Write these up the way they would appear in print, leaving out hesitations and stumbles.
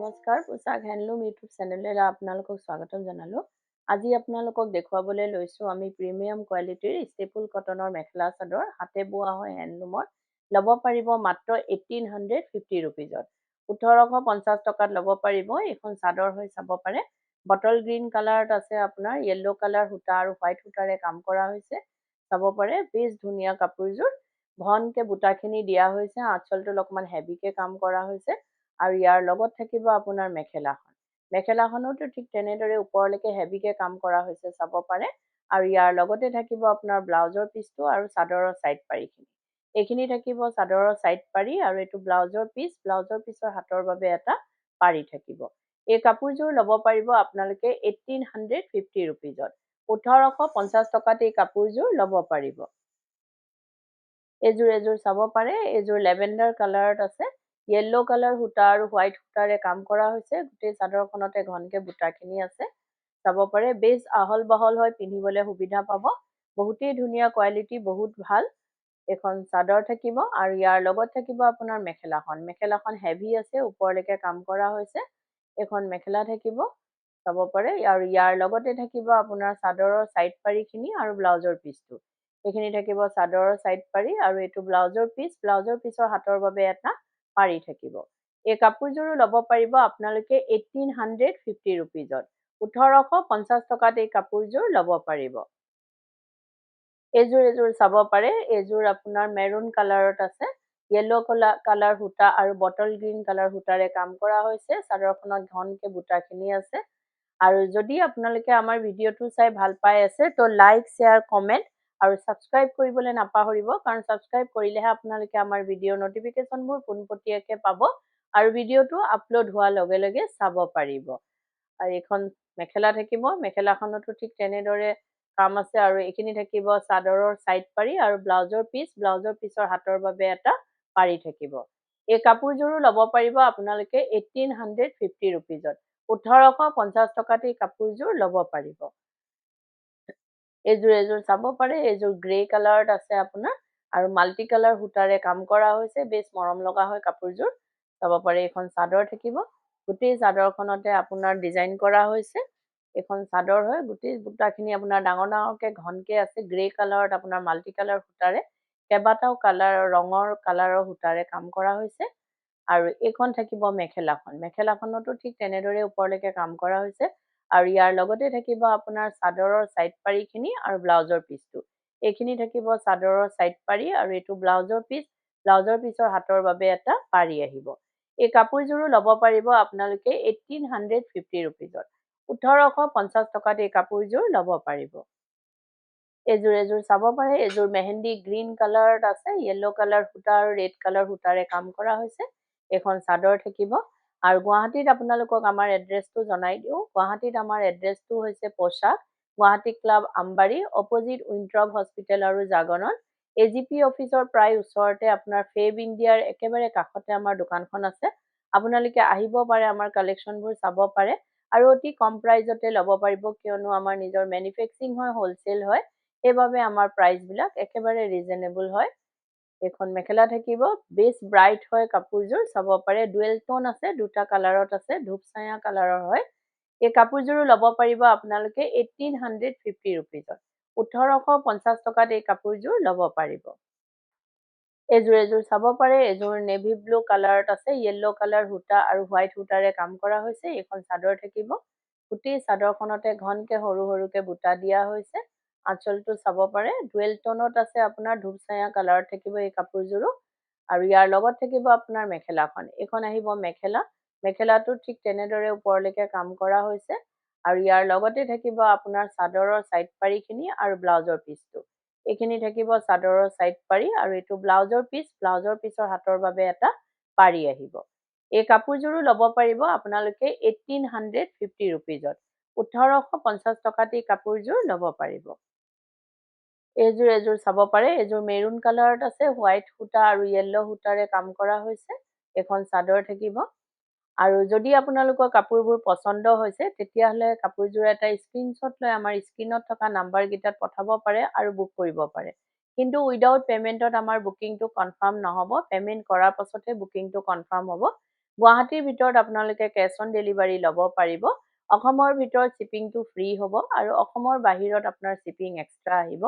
নমস্কাৰ, পোচাক handloom YouTube চেনেললৈ আপোনালোকক স্বাগতম জনালোঁ। আজি আপোনালোকক দেখুৱাবলৈ লৈছোঁ আমি প্ৰিমিয়াম কোৱালিটিৰ ষ্টেপুল কটনৰ মেখেলা চাদৰ, হাতে বোৱা হয় হেণ্ডলুমৰ। ল'ব পাৰিব মাত্ৰ 1850 ৰুপিজত। 1850 টকাত ল'ব পাৰিব। এইখন চাদৰ হৈ চাব পাৰে। বটল গ্ৰীণ কালাৰত আছে, আপোনাৰ য়েল্লো কালাৰ সূতা আৰু হোৱাইট সূতাৰে কাম কৰা হৈছে। চাব পাৰে, বেছ ধুনীয়া কাপোৰযোৰ। ঘনকৈ বুটাখিনি দিয়া হৈছে, আঁচলটোত অকণমান হেভিকৈ কাম কৰা হৈছে। আৰু ইয়াৰ লগত থাকিব আপোনাৰ মেখেলাখন। মেখেলাখনতো ঠিক তেনেদৰে ওপৰলৈকে হেভিকৈ কাম কৰা হৈছে, চাব পাৰে। আৰু ইয়াৰ লগতে থাকিব আপোনাৰ ব্লাউজৰ পিচটো আৰু চাদৰৰ ছাইড পাৰিখিনি। এইখিনি থাকিব চাদৰৰ ছাইড পাৰি আৰু এইটো ব্লাউজৰ পিচ। ব্লাউজৰ পিচৰ হাতৰ বাবে এটা পাৰি থাকিব। এই কাপোৰযোৰ ল'ব পাৰিব আপোনালোকে 1850 ৰুপিজত। 1850 টকাত এই কাপোৰযোৰ ল'ব পাৰিব। এযোৰ চাব পাৰে। এযোৰ লেভেণ্ডাৰ কালাৰত আছে। য়েল্লো কালাৰ সূতা আৰু হোৱাইট সূতাৰে কাম কৰা হৈছে। গোটেই চাদৰখনতে ঘনকৈ বুটাখিনি আছে। চাব পাৰে, বেছ আহল বহল হয়, পিন্ধিবলৈ সুবিধা পাব। বহুতেই ধুনীয়া কোৱালিটি, বহুত ভাল। এখন চাদৰ থাকিব আৰু ইয়াৰ লগত থাকিব আপোনাৰ মেখেলাখন। মেখেলাখন হেভি আছে, ওপৰলৈকে কাম কৰা হৈছে। এখন মেখেলা থাকিব, চাব পাৰে। আৰু ইয়াৰ লগতে থাকিব আপোনাৰ চাদৰৰ ছাইড পাৰিখিনি আৰু ব্লাউজৰ পিচটো। এইখিনি থাকিব চাদৰৰ ছাইড পাৰি আৰু এইটো ব্লাউজৰ পিচ। ব্লাউজৰ পিচৰ হাতৰ বাবে এটা পাৰি থাকিব। এই কাপোৰযোৰো ল'ব পাৰিব আপোনালোকে 1850 ৰুপিজত। 1850 টকাত এই কাপোৰযোৰ ল'ব পাৰিব। এযোৰ চাব পাৰে। এযোৰ আপোনাৰ মেৰুন কালাৰত আছে। য়েল্লো কালাৰ সূতা আৰু বটল গ্ৰীণ কালাৰ সূতাৰে কাম কৰা হৈছে। চাদৰখনত ঘনকৈ বুটাখিনি আছে। আৰু যদি আপোনালোকে আমাৰ ভিডিঅ'টো চাই ভাল পাই আছে, তো লাইক, শ্বেয়াৰ, কমেণ্ট আৰু ছাবস্ক্ৰাইব কৰিবলৈ নাপাহৰিব। কাৰণ ছাবস্ক্ৰাইব কৰিলেহে আপোনালোকে আমাৰ ভিডিঅ'ৰ নটিফিকেশ্যনবোৰ পোনপটীয়াকৈ পাব আৰু ভিডিঅ'টো আপলোড হোৱাৰ লগে লগে চাব পাৰিব। আৰু এইখন মেখেলা থাকিব। মেখেলাখনতো ঠিক তেনেদৰে কাম আছে আৰু এইখিনি থাকিব চাদৰৰ ছাইড পাৰি আৰু ব্লাউজৰ পিচ। ব্লাউজৰ পিচৰ হাতৰ বাবে এটা পাৰি থাকিব। এই কাপোৰযোৰো ল'ব পাৰিব আপোনালোকে 1850 ৰুপিজত। 1850 টকাত এই কাপোৰযোৰ ল'ব পাৰিব। এযোৰ চাব পাৰে। এযোৰ গ্ৰে কালাৰত আছে আপোনাৰ আৰু মাল্টি কালাৰ সূতাৰে কাম কৰা হৈছে। বেছ মৰম লগা হয় কাপোৰযোৰ। চাব পাৰে, এইখন চাদৰ থাকিব। গোটেই চাদৰখনতে আপোনাৰ ডিজাইন কৰা হৈছে। এইখন চাদৰ হয়। গোটেই বুটাখিনি আপোনাৰ ডাঙৰ ডাঙৰকৈ ঘনকৈ আছে। গ্ৰে কালাৰত আপোনাৰ মাল্টি কালাৰ সূতাৰে কেইবাটাও ৰঙৰ কালাৰৰ সূতাৰে কাম কৰা হৈছে। আৰু এইখন থাকিব মেখেলাখন। মেখেলাখনতো ঠিক তেনেদৰে ওপৰলৈকে কাম কৰা হৈছে। আৰু ইয়াৰ লগতে থাকিব আপোনাৰ চাদৰৰ ছাইড পাৰিখিনি আৰু ব্লাউজৰ পিচটো। এইখিনি থাকিব চাদৰৰ ছাইড পাৰি আৰু এইটো ব্লাউজৰ পিচ। ব্লাউজৰ পিচৰ হাতৰ বাবে এটা পাৰি আহিব। এই কাপোৰযোৰো ল'ব পাৰিব আপোনালোকে 1850 ৰুপিজত। 1850 টকাত এই কাপোৰযোৰ ল'ব পাৰিব। এযোৰ চাব পাৰে। এযোৰ মেহেন্দি গ্ৰীণ কালাৰত আছে। য়েল্লো কালাৰ সূতা আৰু ৰেড কালাৰ সূতাৰে কাম কৰা হৈছে। এখন চাদৰ থাকিব। আৰু গুৱাহাটীত আপোনালোকক আমাৰ এড্ৰেছটো জনাই দিওঁ। গুৱাহাটীত আমাৰ এড্ৰেছটো হৈছে Poshak, Guwahati club Ambari, opposite Winthrop hospital আৰু জাগৰণ। AGP অফিচৰ প্ৰায় ওচৰতে আপোনাৰ ফেব ইণ্ডিয়াৰ একেবাৰে কাষতে আমাৰ দোকানখন আছে। আপোনালোকে আহিব পাৰে, আমাৰ কালেকশ্যনবোৰ চাব পাৰে আৰু অতি কম প্ৰাইজতে ল'ব পাৰিব। কিয়নো আমাৰ নিজৰ মেনুফেক্সাৰিং হয়, হ'লচেল হয়। সেইবাবে আমাৰ প্ৰাইচবিলাক একেবাৰে ৰিজনেবল হয়। এইখন মেখেলা থাকিব। বেছ ব্ৰাইট হয় কাপোৰযোৰ। চাব পাৰে, ডুৱেল টোন আছে, দুটা কালাৰত আছে, ধূপচায়া কালাৰৰ হয়। এই কাপোৰযোৰো ল'ব পাৰিব আপোনালোকে 1850 ৰুপিজত। 1850 টকাত এই কাপোৰযোৰ ল'ব পাৰিব। এযোৰ চাব পাৰে। এযোৰ নেভি ব্লু কালাৰত আছে। য়েল্লো কালাৰ সূতা আৰু হোৱাইট সূতাৰে কাম কৰা হৈছে। এইখন চাদৰ থাকিব। গোটেই চাদৰখনতে ঘনকৈ সৰু সৰুকৈ বুটা দিয়া হৈছে। আঁচলটো চাব পাৰে। ডুৱেল টোনত আছে, আপোনাৰ ধূপচায়া কালাৰত থাকিব এই কাপোৰযোৰো। আৰু ইয়াৰ লগত থাকিব আপোনাৰ মেখেলাখন। এইখন আহিব মেখেলা। মেখেলাটো ঠিক তেনেদৰে ওপৰলৈকে কাম কৰা হৈছে। আৰু ইয়াৰ লগতে থাকিব আপোনাৰ চাদৰৰ ছাইড পাৰিখিনি আৰু ব্লাউজৰ পিচটো। এইখিনি থাকিব চাদৰৰ ছাইড পাৰি আৰু এইটো ব্লাউজৰ পিচ। ব্লাউজৰ পিচৰ হাতৰ বাবে এটা পাৰি আহিব। এই কাপোৰযোৰো ল'ব পাৰিব আপোনালোকে 1850 ৰুপিজত। 1850 টকাত এই কাপোৰযোৰ ল'ব পাৰিব। এযোৰ চাব পাৰে। এযোৰ মেৰুন কালাৰত আছে। হোৱাইট সূতা আৰু য়েল্লো সূতাৰে কাম কৰা হৈছে। এখন চাদৰ থাকিব। আৰু যদি আপোনালোকৰ কাপোৰবোৰ পচন্দ হৈছে, তেতিয়াহ'লে কাপোৰযোৰ এটা স্ক্ৰীনশ্বট লৈ আমাৰ স্ক্ৰীনত থকা নাম্বাৰকেইটাত পঠাব পাৰে আৰু বুক কৰিব পাৰে। কিন্তু উইদাউট পে'মেণ্টত আমাৰ বুকিংটো কনফাৰ্ম নহ'ব। পে'মেণ্ট কৰাৰ পাছতহে বুকিংটো কনফাৰ্ম হ'ব। গুৱাহাটীৰ ভিতৰত আপোনালোকে কেছ অন ডেলিভাৰী ল'ব পাৰিব। অসমৰ ভিতৰত শ্বিপিংটো ফ্ৰী হ'ব আৰু অসমৰ বাহিৰত আপোনাৰ শ্বিপিং এক্সট্ৰা আহিব।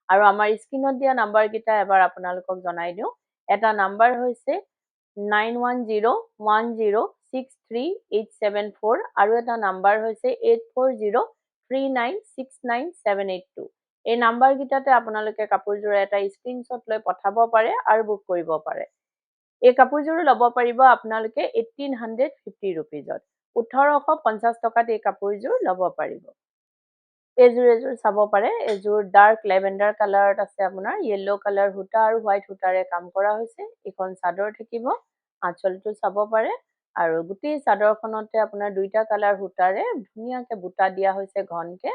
আৰু আমাৰ স্ক্ৰীনত দিয়া নাম্বাৰকেইটা এবাৰ আপোনালোকক জনাই দিওঁ। এটা নাম্বাৰ হৈছে 9101063874 আৰু এটা নাম্বাৰ হৈছে 8403969782। এই নাম্বাৰকেইটাতে আপোনালোকে কাপোৰযোৰৰ এটা স্ক্ৰীনশ্বট লৈ পঠাব পাৰে আৰু বুক কৰিব পাৰে। এই কাপোৰযোৰো ল'ব পাৰিব আপোনালোকে 1850 ৰুপিজত। 1850 টকাত এই কাপোৰযোৰ ল'ব পাৰিব। এযোৰ চাব পাৰে। এযোৰ ডাৰ্ক লেভেণ্ডাৰ কালাৰত আছে আপোনাৰ য়েল্লো কালাৰ সূতা আৰু হোৱাইট সূতাৰে কাম কৰা হৈছে। এইখন চাদৰ থাকিব। আঁচলটো চাব পাৰে আৰু গোটেই চাদৰখনতে আপোনাৰ দুইটা কালাৰ সূতাৰে ধুনীয়াকে বুটা দিয়া হৈছে ঘনকে।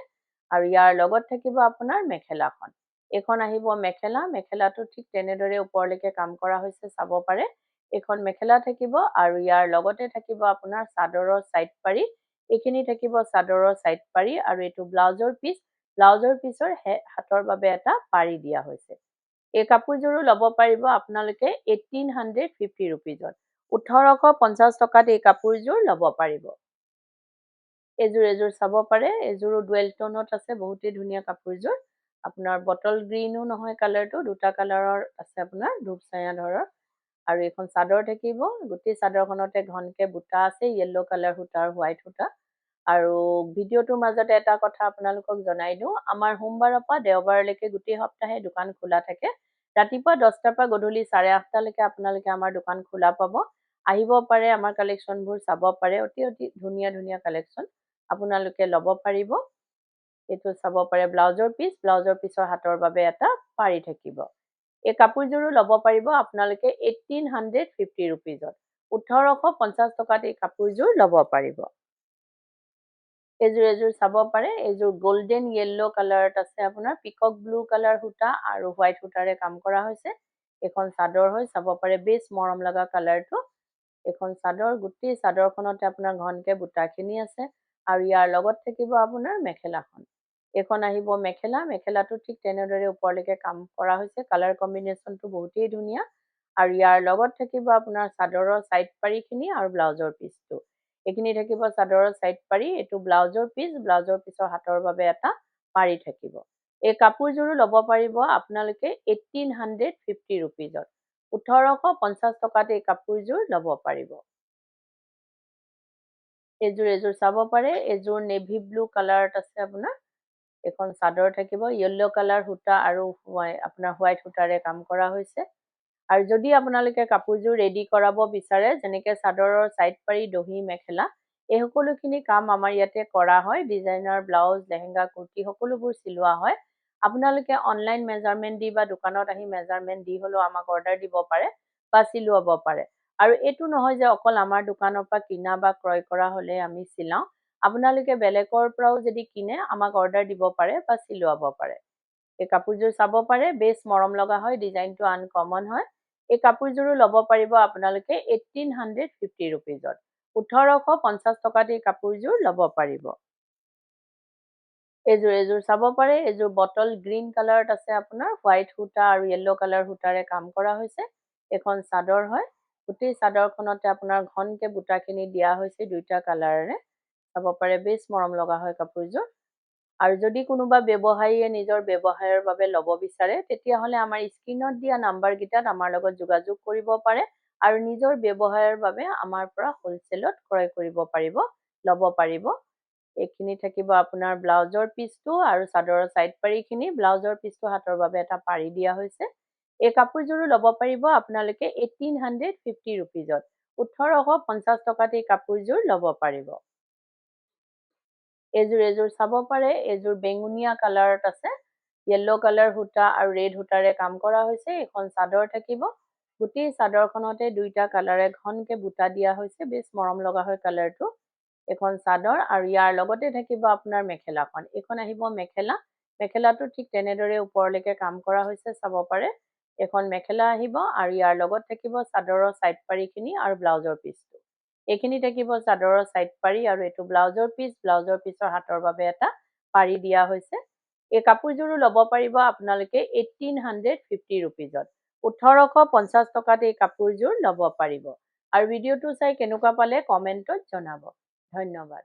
আৰু ইয়াৰ লগত থাকিব আপোনাৰ মেখেলাখন। এইখন আহিব মেখেলা। মেখেলাটো ঠিক তেনেদৰে ওপৰলৈকে কাম কৰা হৈছে চাব পাৰে। এইখন মেখেলা থাকিব আৰু ইয়াৰ লগতে থাকিব আপোনাৰ চাদৰৰ চাইড পাৰি। এইখিনি থাকিব চাদৰৰ চাইড পাৰি আৰু এইটো ব্লাউজৰ পিচ। ব্লাউজৰ পিচৰ হাতৰ বাবে এটা পাৰি দিয়া হৈছে। এই কাপোৰযোৰো ল'ব পাৰিব আপোনালোকে 1850 ৰুপিজত। 1850 টকাত এই কাপোৰযোৰ ল'ব পাৰিব। এযোৰ চাব পাৰে। এযোৰো ডুৱেল টোনত আছে। বহুতেই ধুনীয়া কাপোৰযোৰ। আপোনাৰ বটল গ্ৰীণো নহয় কালাৰটো, দুটা কালাৰৰ আছে আপোনাৰ ধূপচায়া ধৰৰ। আৰু এইখন চাদৰ থাকিব। গোটেই চাদৰখনতে ঘনকে বুটা আছে য়েল্লো কালাৰ সূতা আৰু হোৱাইট সূতা। আৰু ভিডিঅ'টোৰ মাজতে এটা কথা আপোনালোকক জনাই দিওঁ, আমাৰ সোমবাৰৰ পৰা দেওবাৰলৈকে গোটেই সপ্তাহে দোকান খোলা থাকে। ৰাতিপুৱা 10টাৰ পৰা গধূলি 8:30লৈকে আপোনালোকে আমাৰ দোকান খোলা পাব। আহিব পাৰে, আমাৰ কালেকশ্যনবোৰ চাব পাৰে। অতি ধুনীয়া ধুনীয়া কালেকশ্যন আপোনালোকে ল'ব পাৰিব। এইটো চাব পাৰে ব্লাউজৰ পিচ। ব্লাউজৰ পিচৰ হাতৰ বাবে এটা পাৰি থাকিব। এই কাপোৰযোৰো ল'ব পাৰিব আপোনালোকে 1850 ৰুপিজত। 1850 টকাত এই কাপোৰযোৰ ল'ব পাৰিব। এযোৰ চাব পাৰে। এযোৰ গল্ডেন য়েল্লো কালাৰত আছে আপোনাৰ পিকক ব্লু কালাৰ সূতা আৰু হোৱাইট সূতাৰে কাম কৰা হৈছে। এইখন চাদৰ হয় চাব পাৰে। বেছ মৰম লগা কালাৰটো। এইখন চাদৰ। গোটেই চাদৰখনতে আপোনাৰ ঘনকে বুটাখিনি আছে আৰু ইয়াৰ লগত থাকিব আপোনাৰ মেখেলাখন। এইখন আহিব মেখেলা। মেখেলাটো ঠিক তেনেদৰে ওপৰলৈকে কাম কৰা হৈছে। কালাৰ কম্বিনেশ্যনটো বহুতেই ধুনীয়া। আৰু ইয়াৰ লগত থাকিব আপোনাৰ চাদৰৰ চাইড পাৰিখিনি আৰু ব্লাউজৰ পিচটো। এইখিনি থাকিব চাদৰৰ চাইড পাৰি। এইটো ব্লাউজৰ পিচ। ব্লাউজৰ পিচৰ হাতৰ বাবে এটা পাৰি থাকিব। এই কাপোৰযোৰো ল'ব পাৰিব আপোনালোকে 1850 ৰুপিজত। 1850 টকাত এই কাপোৰযোৰ ল'ব পাৰিব। এযোৰ চাব পাৰে। এযোৰ নেভি ব্লু কালাৰত আছে আপোনাৰ। এখন চাদৰ থাকিব য়েল্লো কালাৰ সূতা আৰু আপোনাৰ হোৱাইট সূতাৰে কাম কৰা হৈছে। আৰু যদি আপোনালোকে কাপোৰযোৰ ৰেডি কৰাব বিচাৰে, যেনেকৈ চাদৰৰ চাইড পাৰি, দহি, মেখেলা, এই সকলোখিনি কাম আমাৰ ইয়াতে কৰা হয়। ডিজাইনাৰ ব্লাউজ, লেহেংগা, কুৰ্তি সকলোবোৰ চিলোৱা হয়। আপোনালোকে অনলাইন মেজাৰমেণ্ট দি বা দোকানত আহি মেজাৰমেণ্ট দি হ'লেও আমাক অৰ্ডাৰ দিব পাৰে বা চিলোৱাব পাৰে। আৰু এইটো নহয় যে অকল আমাৰ দোকানৰ পৰা কিনা বা ক্ৰয় কৰা হ'লে আমি চিলাওঁ। আপোনালোকে বেলেগৰ পৰাও যদি কিনে আমাক অৰ্ডাৰ দিব পাৰে বা চিলোৱাব পাৰে। এই কাপোৰযোৰ চাব পাৰে। বেছ মৰম লগা হয়। ডিজাইনটো আনকমন হয়। এই কাপোৰযোৰো ল'ব পাৰিব আপোনালোকে 1850 ৰুপিজত। 1850 টকাত এই কাপোৰযোৰ ল'ব পাৰিব। এযোৰ চাব পাৰে। এযোৰ বটল গ্ৰীণ কালাৰত আছে আপোনাৰ হোৱাইট সূতা আৰু য়েল্লো কালাৰ সূতাৰে কাম কৰা হৈছে। এখন চাদৰ হয়। গোটেই চাদৰখনতে আপোনাৰ ঘনকে বুটাখিনি দিয়া হৈছে দুইটা কালাৰেৰে। চাব পাৰে। বেছ মৰম লগা হয় কাপোৰযোৰ। আৰু যদি কোনোবা ব্যৱসায়ীয়ে নিজৰ ব্যৱসায়ৰ বাবে ল'ব বিচাৰে, তেতিয়াহ'লে আমাৰ স্ক্ৰীনত দিয়া নাম্বাৰকেইটাত আমাৰ লগত যোগাযোগ কৰিব পাৰে আৰু নিজৰ ব্যৱসায়ৰ বাবে আমাৰ পৰা হ'লচেলত ক্ৰয় কৰিব পাৰিব, ল'ব পাৰিব। এইখিনি থাকিব আপোনাৰ ব্লাউজৰ পিচটো আৰু চাদৰৰ চাইড পাৰিখিনি। ব্লাউজৰ পিচটো হাতৰ বাবে এটা পাৰি দিয়া হৈছে। এই কাপোৰযোৰো ল'ব পাৰিব আপোনালোকে 1850 ৰুপিজত। 1850 টকাত এই কাপোৰযোৰ ল'ব পাৰিব। এযোৰ চাব পাৰে। এযোৰ বেঙুনীয়া কালাৰত আছে। য়েল্লো কালাৰ সূতা আৰু ৰেড সূতাৰে কাম কৰা হৈছে। এখন চাদৰ থাকিব। গোটেই চাদৰখনতে দুইটা কালাৰে ঘনকে বুটা দিয়া হৈছে। বেছ মৰম লগা হয় কালাৰটো। এখন চাদৰ আৰু ইয়াৰ লগতে থাকিব আপোনাৰ মেখেলাখন। এইখন আহিব মেখেলা। মেখেলাটো ঠিক তেনেদৰে ওপৰলৈকে কাম কৰা হৈছে চাব পাৰে। এখন মেখেলা আহিব আৰু ইয়াৰ লগত থাকিব চাদৰৰ চাইড পাৰিখিনি আৰু ব্লাউজৰ পিচটো। এইখিনি থাকিব চাদৰৰ চাইড পাৰি আৰু এইটো ব্লাউজৰ পিচ। ব্লাউজৰ পিচৰ হাতৰ বাবে এটা পাৰি দিয়া হৈছে। এই কাপোৰযোৰো ল'ব পাৰিব আপোনালোকে 1850 ৰুপিজত। 1850 টকাত এই কাপোৰযোৰ ল'ব পাৰিব। আৰু ভিডিঅ'টো চাই কেনেকুৱা পালে কমেণ্টত জনাব। ধন্যবাদ।